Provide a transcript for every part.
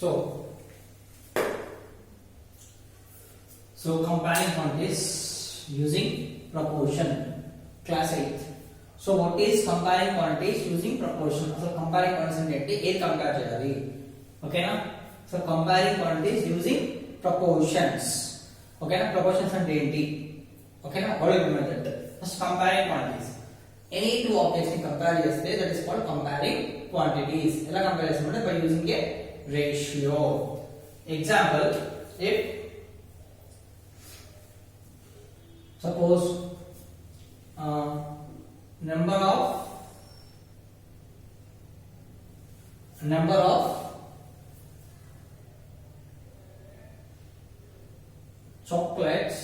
So comparing quantities using proportion, class 8. So what is comparing quantities using proportion? So comparing quantities అంటే ఏది compare చేయాలి, ఓకేనా? So comparing quantities using proportions, ఓకేనా? proportions అంటే ఏంటి, ఓకేనా? what is the method? First comparing quantities, any two objects ని compare చేస్తే that is called comparing quantities. ఎలా కంపేర్ చేస్తామంటే by using a ratio. Example, if suppose number of chocolates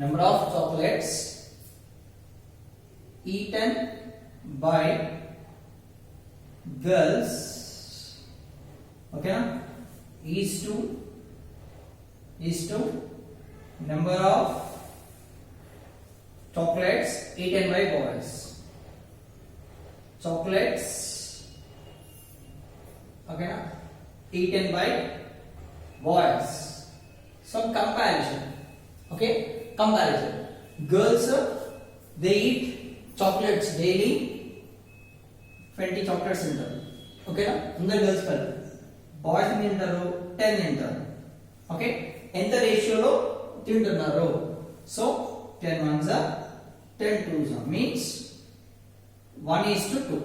number of chocolates eaten by girls, okay, is to number of chocolates eaten by boys. Chocolates, okay, eaten by boys. Some comparison, okay, comparison. Girls, they eat chocolates daily, 20 chocolates తింటారు, ఓకేనా? అందరు girls కాదు, boys ఎన్ని తింటారు? 10 తింటారు, okay? ఎంత రేషియోలో తింటున్నారు? So 10 ones are 10 twos are means 1:2,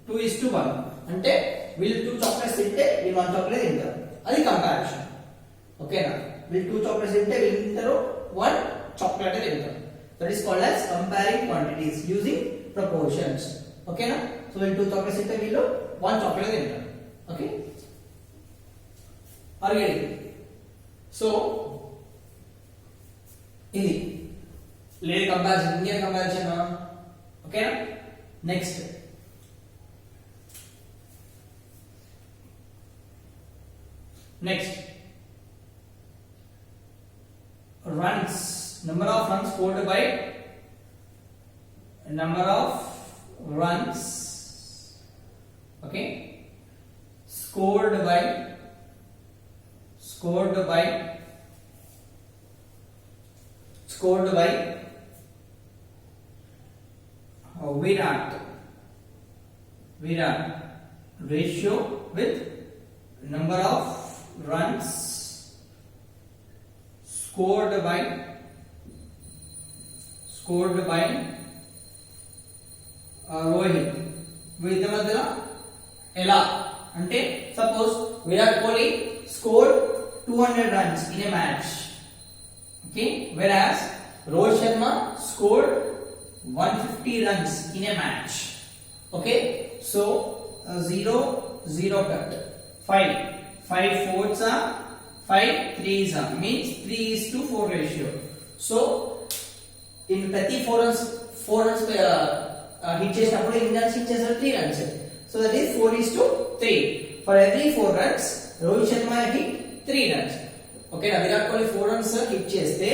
2:1. అంటే వీళ్ళు 2 చాక్లెట్స్ తింటే వీళ్ళు 1 చాక్లెట్ తింటారు, అది కంపారిజన్, ఓకేనా? వీళ్ళు 2 చాక్లెట్స్ తింటే వీళ్ళు తింటారు 1 చాక్లెట్ తింటారు. That is called as comparing quantities using proportions, ఓకేనా? సో వీళ్ళు 2 చాక్లెట్స్ తింటే వీళ్ళు 1 చాక్లెట్ తింటారు, okay? Are you ready? So ఇది లేదు కంపారిజన్, ఇండియన్ కంపారిజన్, ఓకేనా? Next runs, number of runs scored by number of runs, okay, scored by Virat ratio with number of runs scored by Rohit. వీళ్ళ మధ్యలో ఎలా అంటే suppose Virat Kohli scored 200 runs in a match, okay, whereas Rohit Sharma scored 150 runs in a match, okay? So 0 0 cut, 5 fours are 5 threes are means 3:4 ratio. So in ప్రతి 4 runs hit చేసినప్పుడు Indians hit చేస్తారు 3 runs, so that is 4:3. for every 4 runs Rohit Sharma hit 3 runs, okay na? Virat Kohli 4 runs hit చేస్తే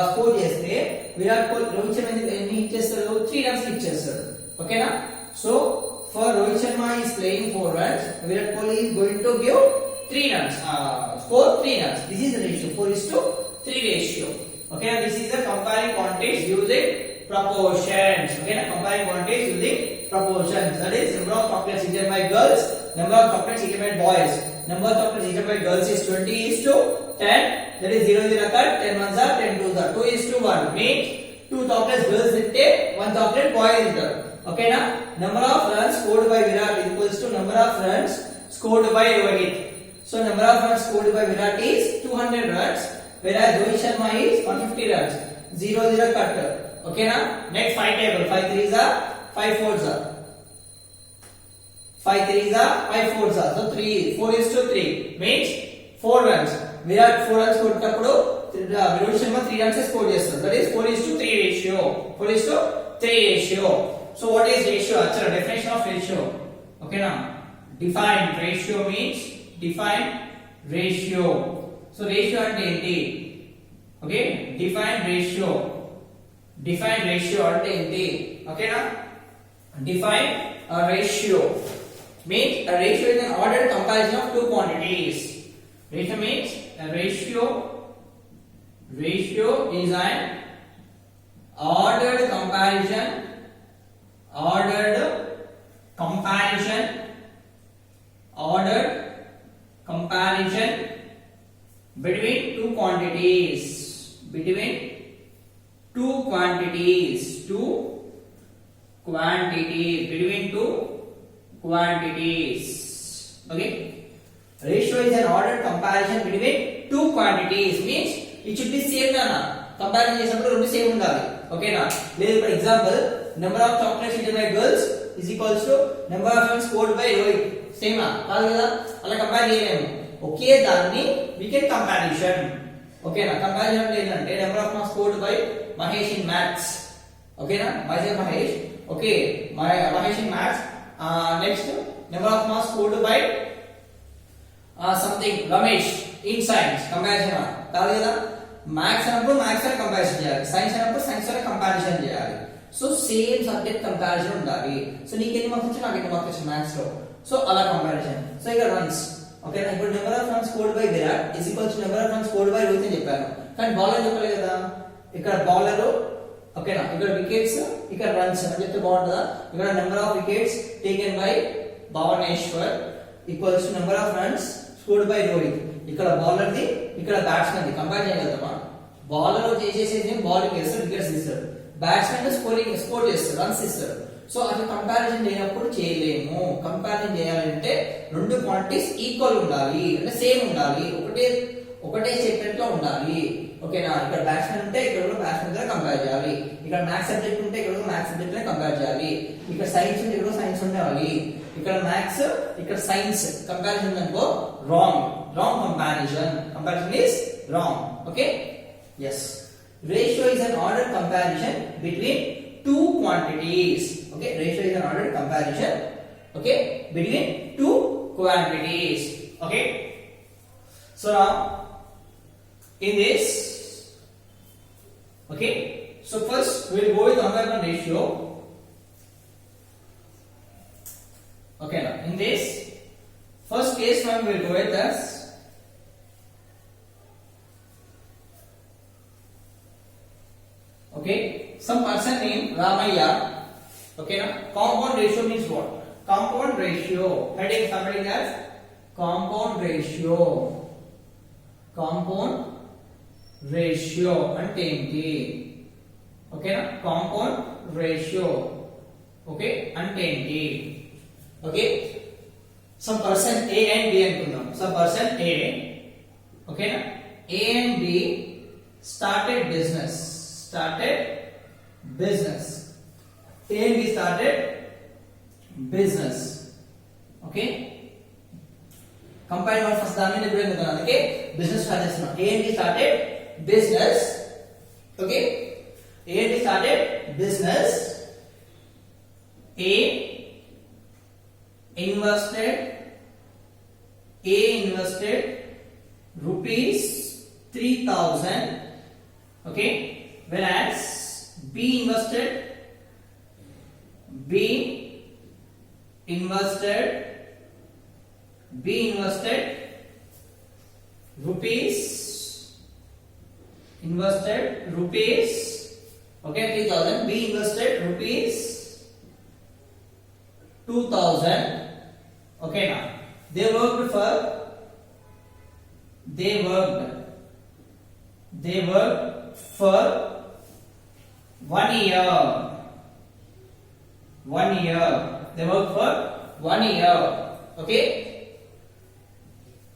score చేస్తే విరాట్ కోహ్లీ రోహిత్ శర్మ ఎన్ని hit చేస్తాడు? 3 runs hit చేస్తాడు, ఓకేనా? So for Rohit Sharma is playing 4 runs, Virat Kohli is going to give 3 runs, score 3 runs. This is the ratio, 4:3 ratio, okay? This is the comparing quantities using proportions, okay? Comparing quantities using proportions, that is number of chocolates eaten by girls, number of chocolates eaten by boys. Number of chocolates eaten by girls is 20:10, that is 0 0 cut, 10 ones are 10 twos are 2:1 means 2 chocolates girls తింటే 1 chocolate boy తింటారు, okay na? Number of runs scored by Virat equals to number of runs scored by Rohit. So number of runs scored by Virat is 200 runs, whereas Rohit Sharma is 150 runs. 0 0 cut, okay na? Next 5 table, 5 threes are 5 fours are 5 threes are 5 fours are, so 4:3 means 4 runs. Virat 4 runs కొట్టినప్పుడు Rohit Sharma 3 runs score చేస్తాడు, that is 4:3 ratio, 4:3 ratio. So what is ratio? Achha, definition of ratio, okay na? Define ratio means define ratio. So ratio ante enti, okay? Define ratio ante enti, okay na? Define a ratio. means a ratio is an ordered comparison of two quantities. Ratio means a ratio is an ordered comparison between two quantities, between two quantities. Okay, ratio is an ordered comparison between two quantities means it should be same na, comparison చేసినప్పుడు రెండు same ఉండాలి. ఓకేనా? లేదు for example number of chocolates eaten by girls is equals to number of runs scored by Rohit. సేమా? కాదు కదా, అలా compare చేయలేము. ఒకే దాన్ని we can comparison. ఓకేనా? కంపారిజన్ అంటే ఏంటంటే number of marks scored by Mahesh in maths. ఓకేనా? myself Mahesh. Okay, Mahesh in maths. Next number of marks scored by something Ramesh in science. Comparison కాదు కదా. మ్యాథ్స్ అన్నప్పుడు మ్యాథ్స్ అని కంపారిజన్ చేయాలి, సైన్స్ అన్నప్పుడు సైన్స్ అని కంపారిజన్ చేయాలి. సో సేమ్ సబ్జెక్ట్ కంపారిజన్ ఉండాలి. సో నీకు ఎన్ని మార్క్స్ వచ్చి నాకు ఎన్ని మార్క్స్ వచ్చి మ్యాథ్స్ లో, సో అలా కంపారిజన్. సో ఇక్కడ రన్స్. ఓకేనా? ఇప్పుడు number of runs scored by Virat is equals to number of runs scored by Rohit అని చెప్పాను, కానీ బౌలర్ చెప్పలేదు కదా. ఇక్కడ బౌలర్, ఓకేనా, ఇక్కడ వికెట్స్, ఇక్కడ రన్స్ అని చెప్తే బాగుంటుందా? ఇక్కడ number of wickets taken by Bhuvneshwar equals to number of runs scored by Rohit. ఇక్కడ బౌలర్ ది, ఇక్కడ బ్యాట్స్మెన్ ది కంపేర్ చేయగలుగుతామా? బౌలర్ చేసేది బౌలింగ్ చేస్తాడు, వికెట్స్ తీస్తాడు. బ్యాట్స్మెన్ స్కోర్ చేస్తాడు, రన్స్ ఇస్తాడు. సో అది కంపారిజన్ చేయనప్పుడు చేయలేము. కంపారిజన్ చేయాలంటే రెండు క్వాంటిటీస్ ఈక్వల్ ఉండాలి, అంటే సేమ్ ఉండాలి, ఒకటే సెగ్మెంట్ లో ఉండాలి. ఓకేనా? ఇక్కడ బ్యాట్స్మెన్ ఉంటే ఇక్కడ కూడా బ్యాట్స్మెన్ తో కంపేర్ చేయాలి. ఇక్కడ మ్యాథ్స్ సబ్జెక్ట్ ఉంటే ఇక్కడ కూడా మ్యాథ్స్ సబ్జెక్ట్ నే కంపేర్ చేయాలి. ఇక్కడ సైన్స్ ఉంటే ఇక్కడ సైన్స్ ఉండాలి. ఇక్కడ మ్యాథ్స్, ఇక్కడ సైన్స్ కంపారిజన్ అనుకో wrong comparison is wrong. Okay, yes, ratio is an ordered comparison between two quantities. Okay, ratio is an ordered comparison, okay, between two quantities. Okay, so now in this, okay, so first we will go with another one ratio. Okay, now in this first case one we will go with this. Okay, some person named Ramaya. Okay, now compound ratio means what? Compound ratio, heading somebody as compound ratio అంటే ఏంటి? ఓకేనా? Compound ratio, okay, అంటే ఏంటి? Okay, some person A and B అనుకుందాం. some person A, ఓకేనా, A and B started business. A and B started business. Okay, combine one first దాని మీద ఇప్పుడు ఎందుకు అందుకే బిజినెస్ స్టార్ట్ చేస్తున్నాం. A and B started business. Okay, A and B started business. A invested rupees 3,000. Okay, whereas B invested rupees, okay, 3,000. B invested rupees 2,000. Okay, now they worked for 1 year. They worked for 1 year. Okay,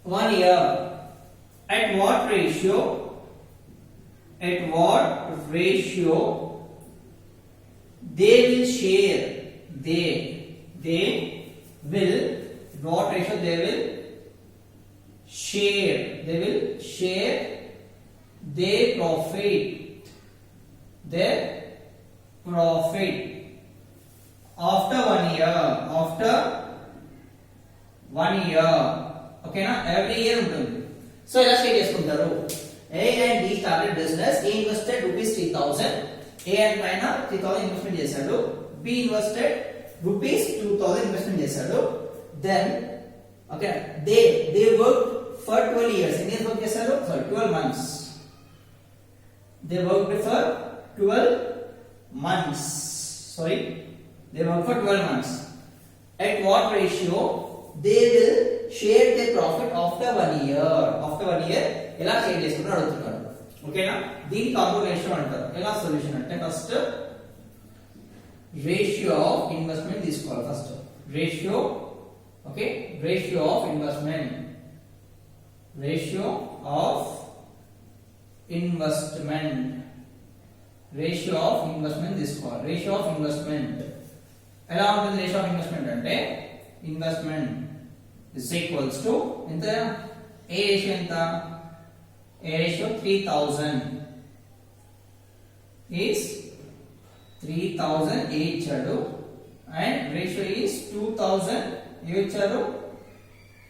1 year. At what ratio they will share? They will share their profit after 1 year. Okay na, every year ఉంటుంది. So ఇలా share చేసుకుంటారు. A and B started business. A invested rupees 3,000. A and పైన 3,000 investment చేశాడు. B invested rupees 2,000 investment చేశాడు. then okay they worked for 12 years. ఎన్ని years work చేశారు? Sorry 12 months. They worked for 12 months. Sorry, they worked for 12 months. At what ratio they will share their profit after 1 year? After 1 year ఎలా share చేసుకుంటారో అడుగుతున్నారు. ఓకేనా? దీని compound ratio అంటారు. ఎలా solution అంటే ఫస్ట్ రేషియో ఆఫ్ ఇన్వెస్ట్మెంట్ తీసుకోవాలి. First ratio, okay, ratio of investment, ratio of investment, ratio of investment తీసుకోవాలి. రేషియో ఆఫ్ ఇన్వెస్ట్మెంట్ ఎలా ఉంటుంది? రేషియో ఆఫ్ ఇన్వెస్ట్మెంట్ అంటే ఇన్వెస్ట్మెంట్ ఇస్ ఈక్వల్స్ టు ఎంత? ఏ రేషియో ఎంత? ఏ రేషియో 3000 is 3000 ఏ ఇచ్చాడు అండ్ రేషియో is 2000 ఏ ఇచ్చాడు?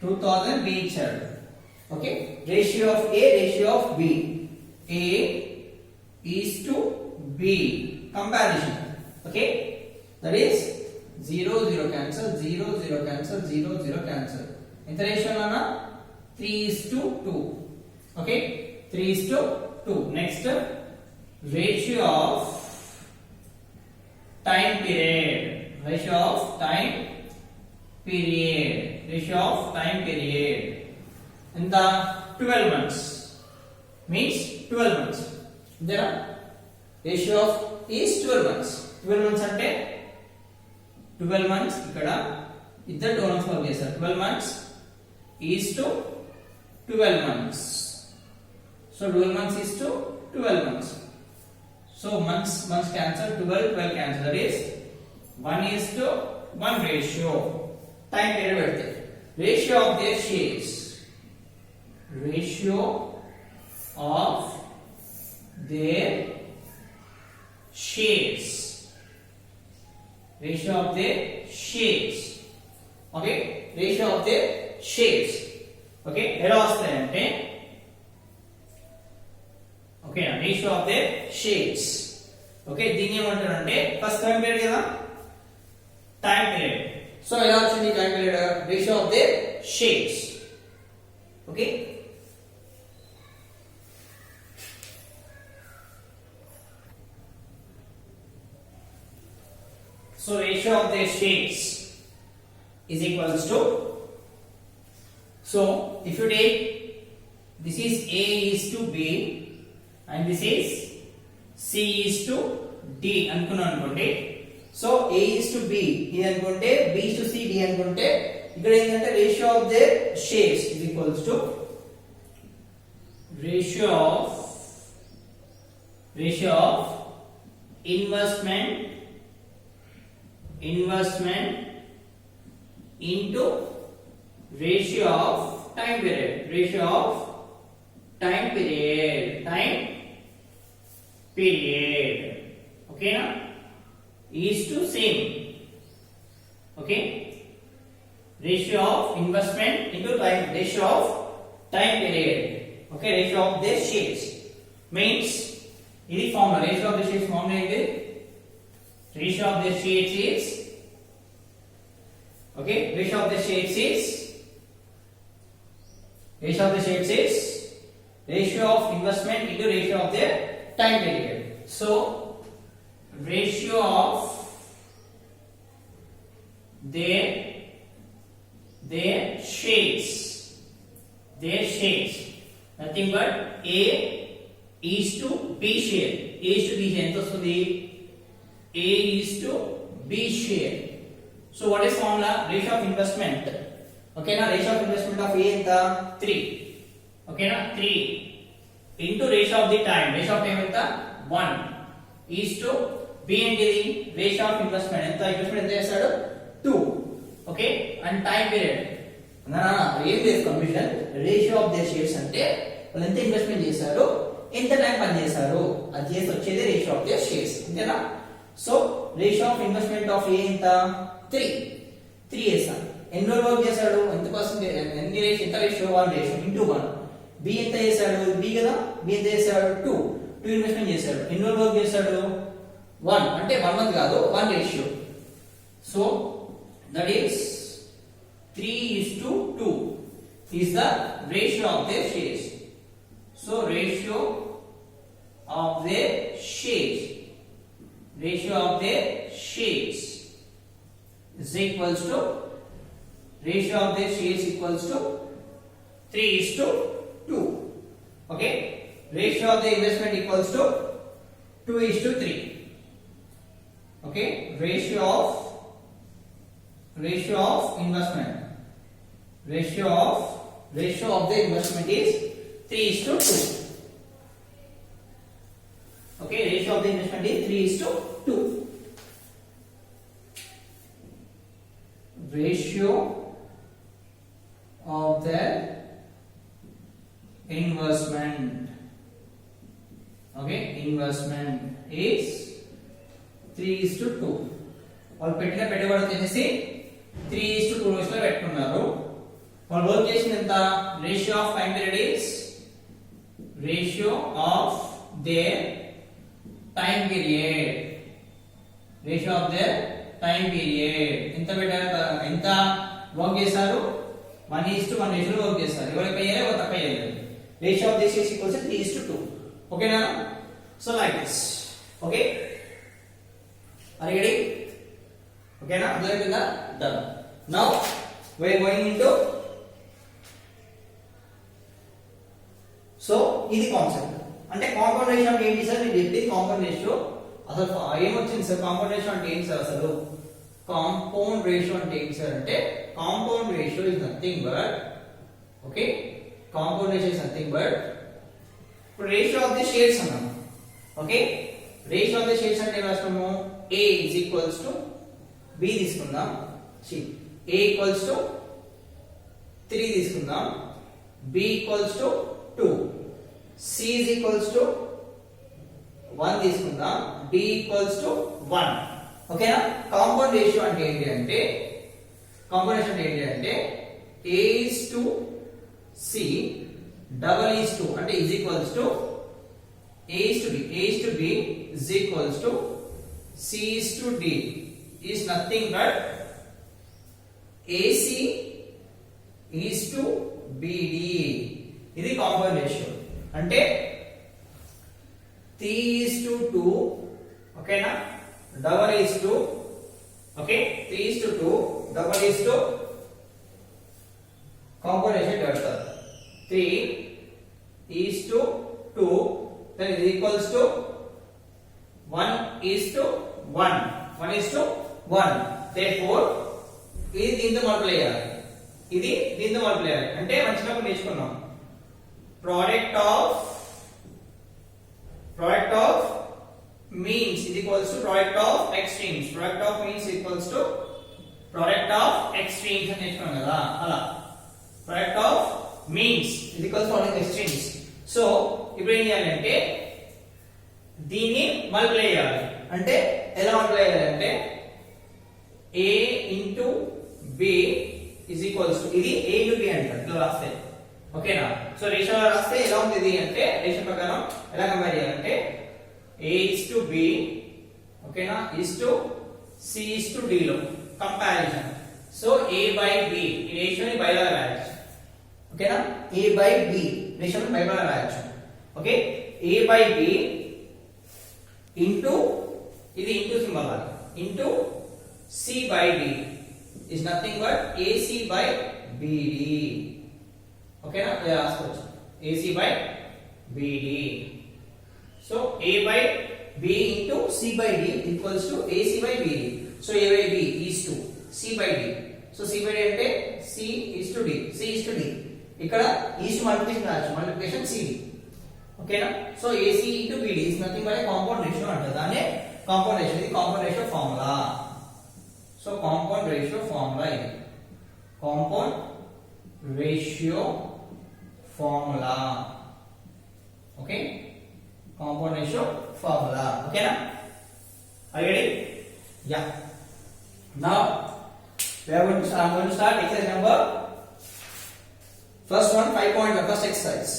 2000 B ఇచ్చాడు. Okay, ratio of A, ratio of B, A is to b, comparison. Okay, that is 0 0 cancel, 0 0 cancel, 0 0 cancel. ఎంత ratio అన్న? 3:2. Okay, 3:2. Next, ratio of time period, ratio of time period, ratio of time period. ఎంత? 12 months, means 12 months. ఇంతేనా? Ratio of is 12 months. 12 months అంటే 12 months ఇక్కడ ఇద్దరు 12 months work చేశారు. 12 months is to 12 months. So 12 months is to 12 months. So months cancel, 12 cancel. That is 1 is to 1 ratio. Time period పెడితే ratio of their shares, ratio of their shares, ratio of their shares. Okay, ratio of their shares. Okay, ఎలా వస్తాయంటే okay ratio of their shares. Okay, దీన్ని ఏమంటారంటే first time period కదా, time period. So ఎలా వచ్చింది time period? Ratio of their shares. Okay, so ratio of their shares is equals to, so if you take this is A is to B and this is C is to D అనుకున్నాం అనుకోండి. So A is to B ఇది అనుకుంటే, B is to C D అనుకుంటే, ఇక్కడ ఏంటంటే ratio of their shares is equals to ratio of investment into ratio of time period, ratio of time period. Okay na? Is to same. Okay, ratio of investment into time, ratio of time period. Okay, ratio of their shares means ఇది formula. ratio of the shares formula ఏంటి? ratio of the shares is, okay, ratio of the shares is ratio of investment into ratio of their time period. So ratio of their shares, nothing but A is to B share. A is to B share ఎంత వస్తుంది? A is to B share. So what is formula? Ratio of investment. Okay na? Ratio of investment of A ఎంత? 3. Okay na? 3 into ratio of the time. Ratio of time ఎంత? 1 is to B ఏంటిది? Ratio of investment ఎంత? Investment ఎంత చేశాడు? 2. Okay, and time period. ఏం లేదు confusion. Ratio of their shares అంటే వాళ్ళు ఎంత ఇన్వెస్ట్మెంట్ చేశారు, ఎంత టైం పని చేశారు, అది చేసి వచ్చేది రేషియో ఆఫ్ దేర్ షేర్స్. అంతేనా? So ratio of investment of A ఎంత? 3 చేశాను. ఎన్ని రోజులు వర్క్ చేశాడు, ఎంత పర్సెంటేజ్, ఎన్ని రేషియో, ఎంత రేషియో? 1 ratio into 1. బి ఎంత చేశాడు? బి కదా, బి ఎంత చేశాడు? 2 ఇన్వెస్ట్మెంట్ చేశాడు. ఎన్ని రోజులు వర్క్ చేశాడు? 1 అంటే 1 మంత్ కాదు, 1 ratio. So that is 3:2 is the ratio of their shares. So ratio of their shares is equals to ratio of their shares equals to 3:2. Okay, ratio of the investment equals to 2:3. Okay, ratio of investment ratio of the investment is 3:2. Okay, ratio of the investment is 3:2. Ratio of the investment, okay, investment is 3:2. వాళ్ళు పెట్టిన పెట్టుబడి వచ్చేసి 3:2 రేషియోలో పెట్టుకున్నారు. వాళ్ళు work చేసిన ఎంత ratio of time period is ratio of their time period ఎంత పెట్టారు, ఎంత వర్క్ చేశారు, 1:1 రేషియోలో వర్క్ చేశారు. ఎవరికి అయ్యారు, ఎవరు తక్కువ అయ్యారు. Ratio of this is equals to 3:2. ఓకేనా? So like this. Okay, are you ready? Okay na, అర్థమైందా? done. Now we are going into, so ఇది కాన్సెప్ట్ అంటే కాంపౌండ్ రేషియో అంటే ఏంటి సార్? నేను చెప్పింది కాంపౌండ్ రేషియో. అసలు ఏమొచ్చింది సార్ కాంపౌండ్ రేషియో అంటే ఏంటి సార్? అసలు కాంపౌండ్ రేషియో అంటే ఏంటి సార్ అంటే compound ratio is nothing but, okay, compound ratio is nothing but, ఇప్పుడు రేషియో ఆఫ్ ది షేర్స్ అన్నాం. Okay, ratio of the shares అంటే రాస్తాము A is equals to B తీసుకుందాం, A equals to 3 తీసుకుందాం, B equals to 2, C is equals to 1 తీసుకుందాం, D equals to 1. ఓకేనా? Compound ratio అంటే ఏంటి అంటే A is to C double is to అంటే is equals to A is to B is equals to C is to D is nothing but AC is to BD. ఇది compound ratio అంటే 3:2, ఓకేనా, double is to, okay, 3:2 double is to compound ratio పెడతారు. 3:2 then is equals to 1:1. Therefore ఇది దీంతో multiply చేయాలి, ఇది దీంతో multiply చేయాలి. అంటే మనం చిన్నప్పుడు నేర్చుకున్నాం product of means is equals to product of extremes. Product of means equals to product of extremes అని నేర్చుకున్నాం కదా. అలా product of means is equals to product of extremes. So ఇప్పుడు ఏం చేయాలంటే దీన్ని మల్టిప్లై చేయాలి. అంటే ఎలా మల్టిప్లై చేయాలంటే A into B is equals to, ఇది A into B అంటారు ఇట్లా రాస్తే. ఓకేనా? సో రేషియో రాస్తే ఎలా ఉంటుంది అంటే రేషియో ప్రకారం ఎలా కంపేర్ చేయాలంటే A is to B, ఓకేనా, is to C is to D లో comparison. So A by B ఈ రేషియోని బై లా రాయొచ్చు. ఓకేనా? A by B రేషియోని బై లా రాయొచ్చు. Okay, A by B into, ఇది ఇంటూ సింబల్ వాడి, into C by D is nothing but AC by BD. ఓకేనా? ఇలా రాసుకోవచ్చు AC by BD. So A by B into C by D equals to AC by BD. So A by B is to C by D. So C by D అంటే C is to D, C is to D. ఇక్కడ is to multiplication రాయొచ్చు, multiplication CD. ఓకేనా? So AC into BD is nothing but a compound ratio అంటారు. దాన్నే compound ratio. ఇది compound ratio formula. So compound ratio formula ఇది compound ratio formula. Okay, compound ratio formula. ఓకేనా? Are you ready? Yeah. Now I'm going to start exercise number first one, 5.1, first exercise.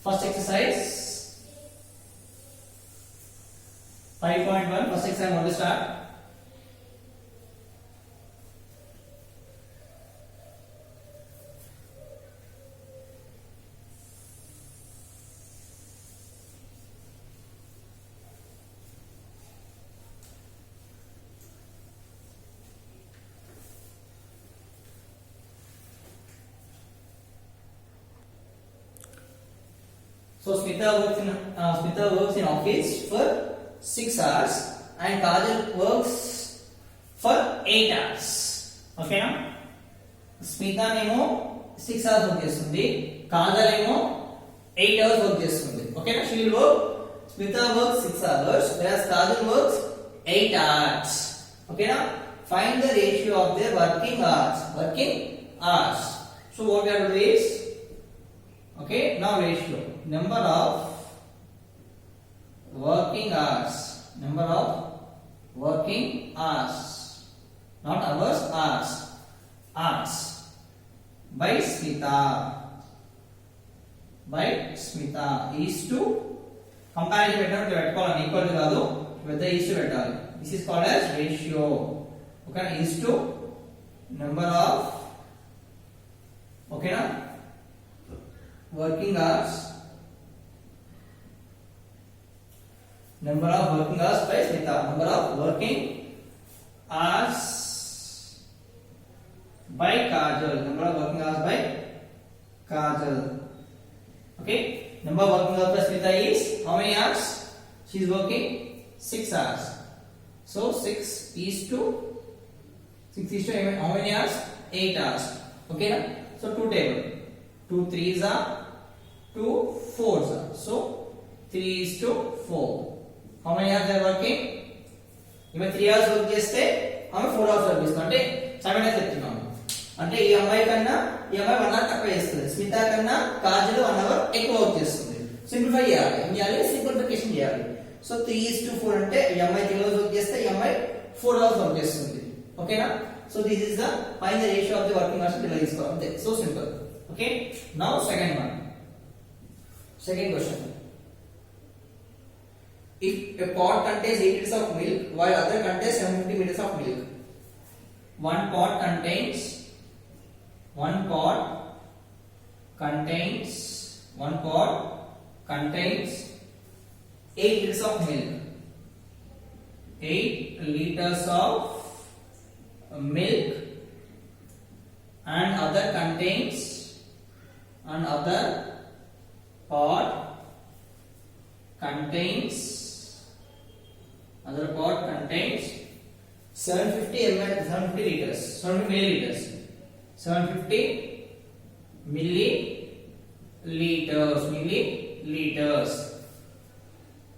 First exercise 5.1, first exercise I want to start. So Smita works in office for 6 hours and Kajal works for 8 hours. Okay na? Smita nemo 6 hours work చేస్తుంది, Kajal ఏమో 8 hours work చేస్తుంది. Okay na? She will work. Smita works 6 hours whereas Kajal works 8 hours. Okay na? Find the ratio of their working hours. Working hours. So what we have to do is, okay, now ratio. Number of working hours. Number of working hours. Not hours, hours. Hours. By Smita. By Smita is to comparison పెట్టడం పెట్టుకోవాలి, equal కాదు, పెద్ద is to పెట్టాలి. This is called as ratio. Okay, is to number of, okay na, working hours. Number of working hours by Smita. Number of working hours by Kajal. Number of working hours by Kajal. Okay. Number of working hours by Smita is how many hours? She is working 6 hours. So 6 is to how many hours? 8 hours. Okay na? So 2 table. 2 3s are 2 4s are. So 3 is to 4. How many hours they are working? ఈమె 3 hours work చేస్తే ఆమె 4 hours work చేస్తుంది, అంటే 7 hours చెప్తున్నాము. అంటే ఈ అమ్మాయి కన్నా ఈ అమ్మాయి 1 hour తక్కువ చేస్తుంది, స్మిత కన్నా కాజల్ 1 hour ఎక్కువ వర్క్ చేస్తుంది. సింప్లిఫై చేయాలి, ఏం చేయాలి? సింప్లిఫికేషన్ చేయాలి. సో 3 is to 4 అంటే ఈ అమ్మాయి 3 hours వర్క్ చేస్తే ఈ అమ్మాయి 4 hours వర్క్ చేస్తుంది. ఓకేనా? So this is the find the ratio of the working hours ఇలా తీసుకోవాలి, అంతే. So simple. Okay, now second one. Second question. If a pot contains 8 liters of milk while other contains 750 liters of milk, one pot contains 8 liters of milk. 8 liters of milk and other pot contains 750 ml, 750 liters, 750 milliliters, 750 milliliters.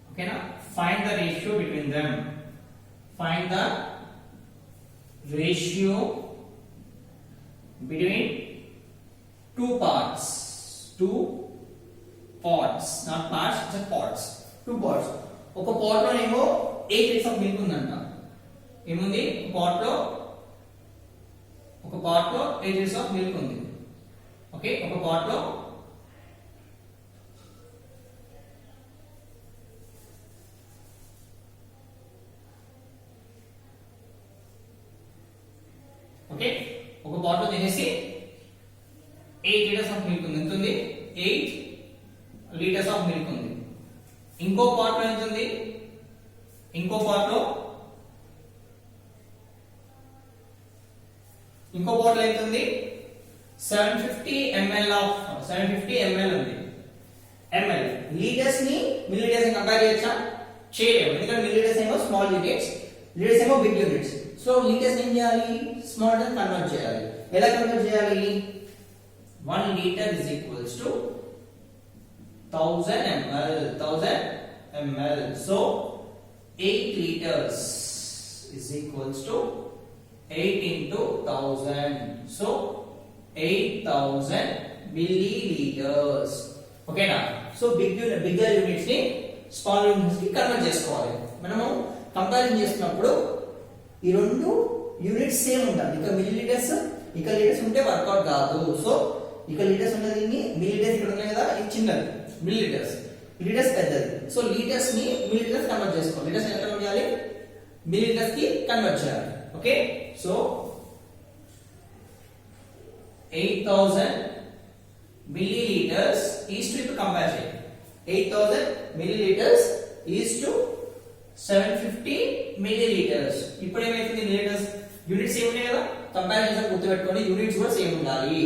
Okay now, find the ratio between them. Find the ratio between two pots, not parts, just pots. 2 pots. ఒక pot లో ఏమో 8 liters of milk ఉందంట. ఏముంది? Pot లో 8 liters of milk ఉంది. Okay, ఒక pot లో తినేసి 8 liters of milk ఉంది. ఎంత ఉంది? 8 liters of milk ఉంది. ఇంకో పాట్ లో ఎంత ఉంది? ఇంకో పాట్ లో ఎంత ఉంది? 750 ml ఉంది. ml లీటర్స్ ని మిల్లీలీటర్స్ ని కంపేర్ చేయొచ్చా? చేయలేము, ఎందుకంటే మిల్లీలీటర్స్ ఏమో స్మాల్ యూనిట్స్, లీటర్స్ ఏమో బిగ్ యూనిట్స్. సో లీటర్స్ ఏం చేయాలి? స్మాల్ గా కన్వర్ట్ చేయాలి. ఎలా కన్వర్ట్ చేయాలి? 1 liter is equals to 1000 ml. So 8 liters is equals to 8 into 1000. So 8000 milliliters. Okay na? So bigger units ni small units ki convert చేసుకోవాలి. మనము comparison చేస్తున్నప్పుడు ఈ రెండు యూనిట్స్ సేమ్ ఉండాలి. ఇక మిల్లీలీటర్స్ ఇక్కడ లీటర్స్ ఉంటే వర్కౌట్ కాదు. సో ఇక్కడ లీటర్స్ ఉన్నది, మిల్లీలీటర్స్ ఇక్కడ ఉన్నాయి కదా, ఇది చిన్నది మిల్లీలీటర్స్, లీటర్స్ పెద్దది. సో లీటర్స్ ని మిల్లీలీటర్స్ కన్వర్ట్ చేసుకోవాలి. లీటర్స్ ఎంత కన్వర్ట్ చేయాలి? మిల్లీలీటర్స్ కి కన్వర్ట్ చేయాలి. Okay, so 8000 milliliters is to ఇప్పుడు కంపేర్ చేయండి. 8000 milliliters is to 750 milliliters. ఇప్పుడు ఏమైతుంది? మిల్లీలీటర్స్ యూనిట్స్ సేమ్ ఉన్నాయి కదా, కంపేర్ చేసి గుర్తుపెట్టుకోండి, యూనిట్స్ కూడా సేమ్ ఉండాలి.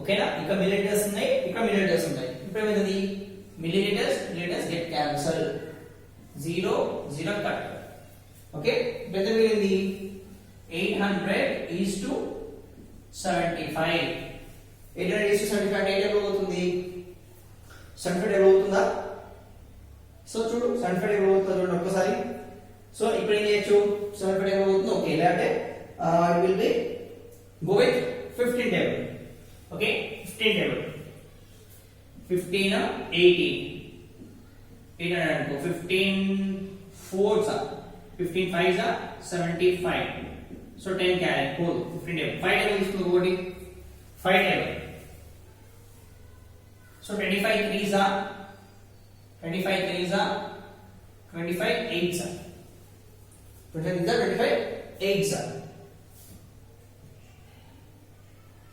ఓకేనా? ఇక్కడ మిల్లీలీటర్స్ ఉన్నాయి, ఇక్కడ మిల్లీలీటర్స్ ఉన్నాయి. ఇప్పుడు ఏమైతుంది? milliliters get cancelled. 0 0 cut. Okay, better will be 800 is to 75. 800 is to 75 అంటే ఎంత అవుతుంది? 75 ఎంత అవుతుందా? సో చూడు 75 ఎంత అవుతుందో చూడండి ఒక్కసారి. సో ఇప్పుడు ఏం చేయొచ్చు? 75 ఎంత అవుతుందో ఓకే లేదంటే it will be go with 15 table. Okay, 15 table. 15 18 800 అనుకో 15 4s are 15 5s are 75. So 10 carry 4 15 table 5 table తీసుకుందాం ఒకటి 5 table. So 25 3s are 25 8s are 25 8s are 25 8s are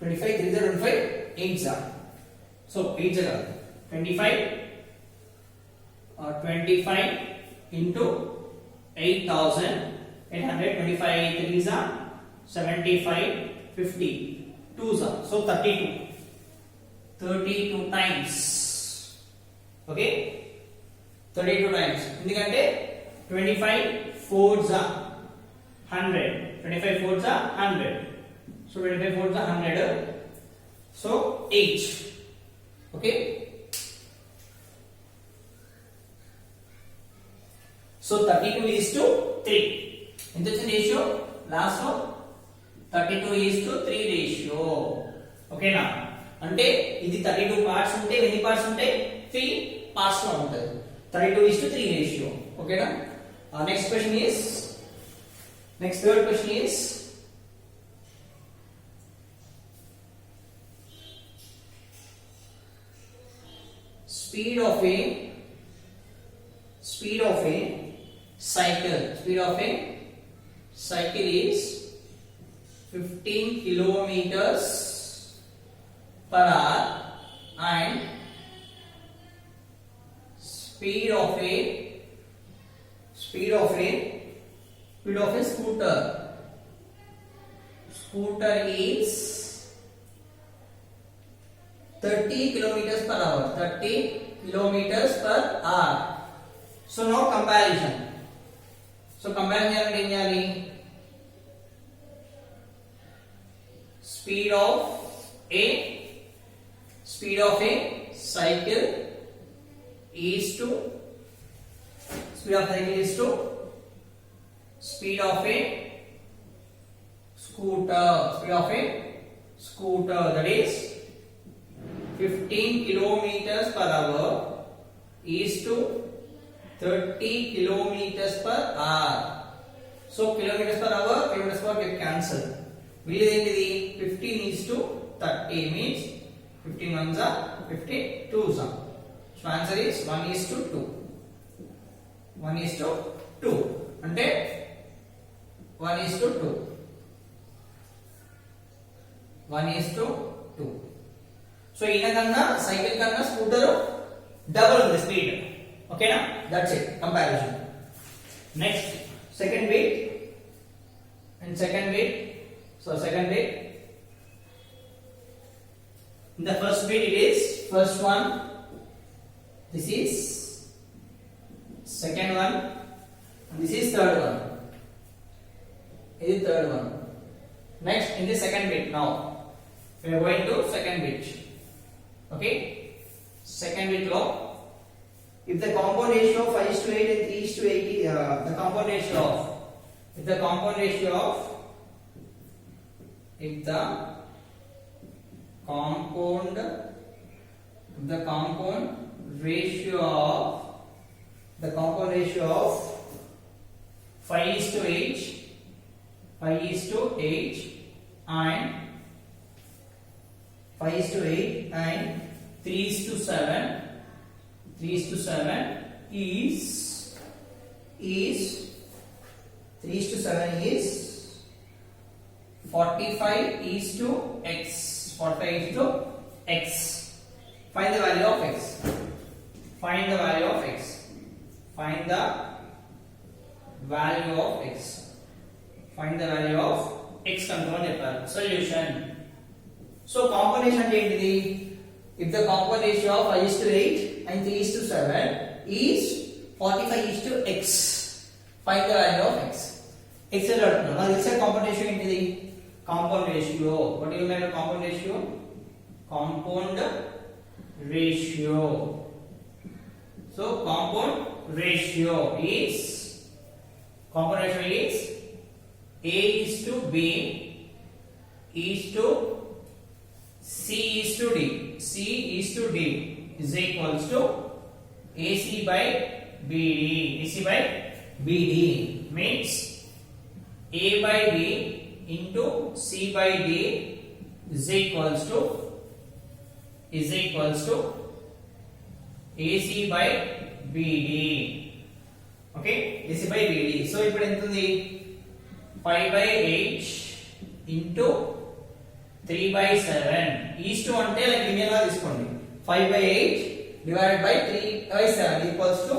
25 3s are 25 8s are. So 8s are 25 25 into 8,800 25 3s are 75 50 2s are so 32 times. Okay, 32 times ఎందుకంటే 25 4s are 100 25 4s are 100 so 25 4s are 100 so 8. Okay, so 32 is to 3 ఎంత వచ్చింది ratio last లో 32 is to 3 ratio. ఓకేనా, అంటే ఇది 32 parts ఉంటే ఎన్ని parts ఉంటాయి? 3 పార్ట్స్ లో ఉంటుంది. 32 is to 3 రేషియో. ఓకేనా, next question is third question is speed of a cycle. Speed of a cycle is 15 kilometers per hour and speed of a scooter is 30 kilometers per hour. 30 kilometers per hour. So now comparison. So comparison చేయాలంటే ఏం చేయాలి? Speed of a cycle is to speed of a scooter that is 15 kilometers per hour is to 30 kilometers per hour. So kilometers per hour get cancelled. Will ఏంటిది 15 is to 30 means 15 ones are 50 2s are. So answer is 1 is to 2. 1 is to 2 అంటే 1 is to 2. 1 is to 2. So ఈయన కన్నా cycle కన్నా scooter double ఉంది speed. ఓకేనా, that's it comparison. Next second weight. So second weight, in the first weight it is first one, this is second one and this is third one. This is third one. Next in the second weight, now we are going to second weight. Okay, second weight law, if the compound ratio of 5 is to 8 and 3 is to 8 the compound ratio of if the compound ratio of if the compound ratio of 5 is to 8 and 5 is to 8 and 3 is to 7 is 3 is to 7 is 45 is to x. 45 is to x. Find the value of x. Find the value of x. Find the value of x. Find the value of x కనుక్కోమని చెప్పారు. Solution. So compound ratio అంటే ఏంటిది? If the compound ratio of 5 is to 8 and 3 is to 7 is 45 is to x. Find the value of x. X is now this is compound ratio ఏంటిది? Compound ratio. What do you mean by compound ratio? Compound ratio. So compound ratio is A is to B is to C is to D. C is to D is equals to AC by BD. AC by BD means A by B into C by D is equals to AC by BD. Okay, AC by BD. So ఇప్పుడు ఎంత ఉంది? 5 by 8 into 3 by 7 is to అంటే like linear గా తీసుకోండి. 5 by 8 divided by 3 by 7 equals to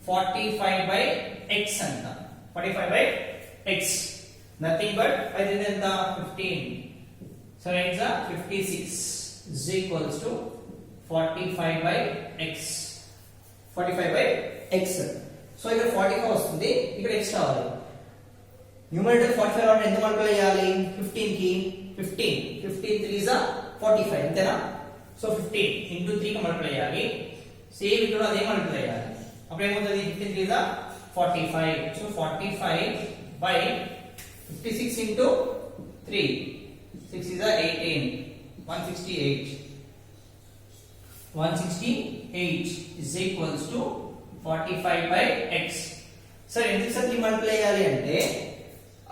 45 by x అంట. 45 by x nothing but అది ఎంత? 15. So it's a 56 is equals to 45 by x. 45 by x. So ఇక్కడ 45 వస్తుంది, ఇక్కడ x రావాలి. న్యూమరేటర్ 45 అంటే ఎంత మల్టిప్లై చేయాలి? 15 కి 15 3 is 45 అంతేనా? సో 15 into 3 కి మల్టిప్లై చేయాలి. సేమ్ ఇక్కడ అదే మల్టిప్లై చేయాలి. అప్పుడు ఏమవుతుంది? 15 3 is 45. So 45 by 56 into 3 6 is 18 168 is equals to 45 by x. So ఎందుకు సార్ ఈ మల్టిప్లై చేయాలి అంటే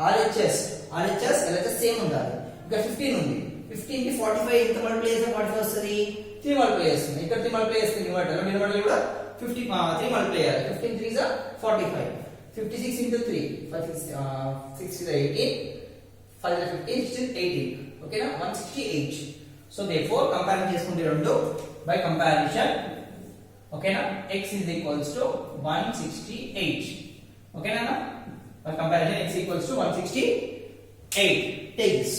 RHS LHS సేమ్ ఉండాలి. ఇక్కడ 15 ఉంది, 15 కి 45 ఎంత మల్టిప్లై చేస్తే 45 వస్తుంది? 3 మల్టిప్లై చేస్తుంది. ఇక్కడ 3 మల్టిప్లై చేస్తే న్యూమరేటర్ కూడా 3 మల్టిప్లై చేయాలి. 15 3 is 45. 56 into 3 6 is 18, 5 is 15, 6 is 18. ఓకేనా? 168. సో therefore కంపారిజన్ చేసుకుంటే రెండు by comparison, ఓకేనా, x is equals to 168. ఓకేనా? By comparison x equals to 168. Take this.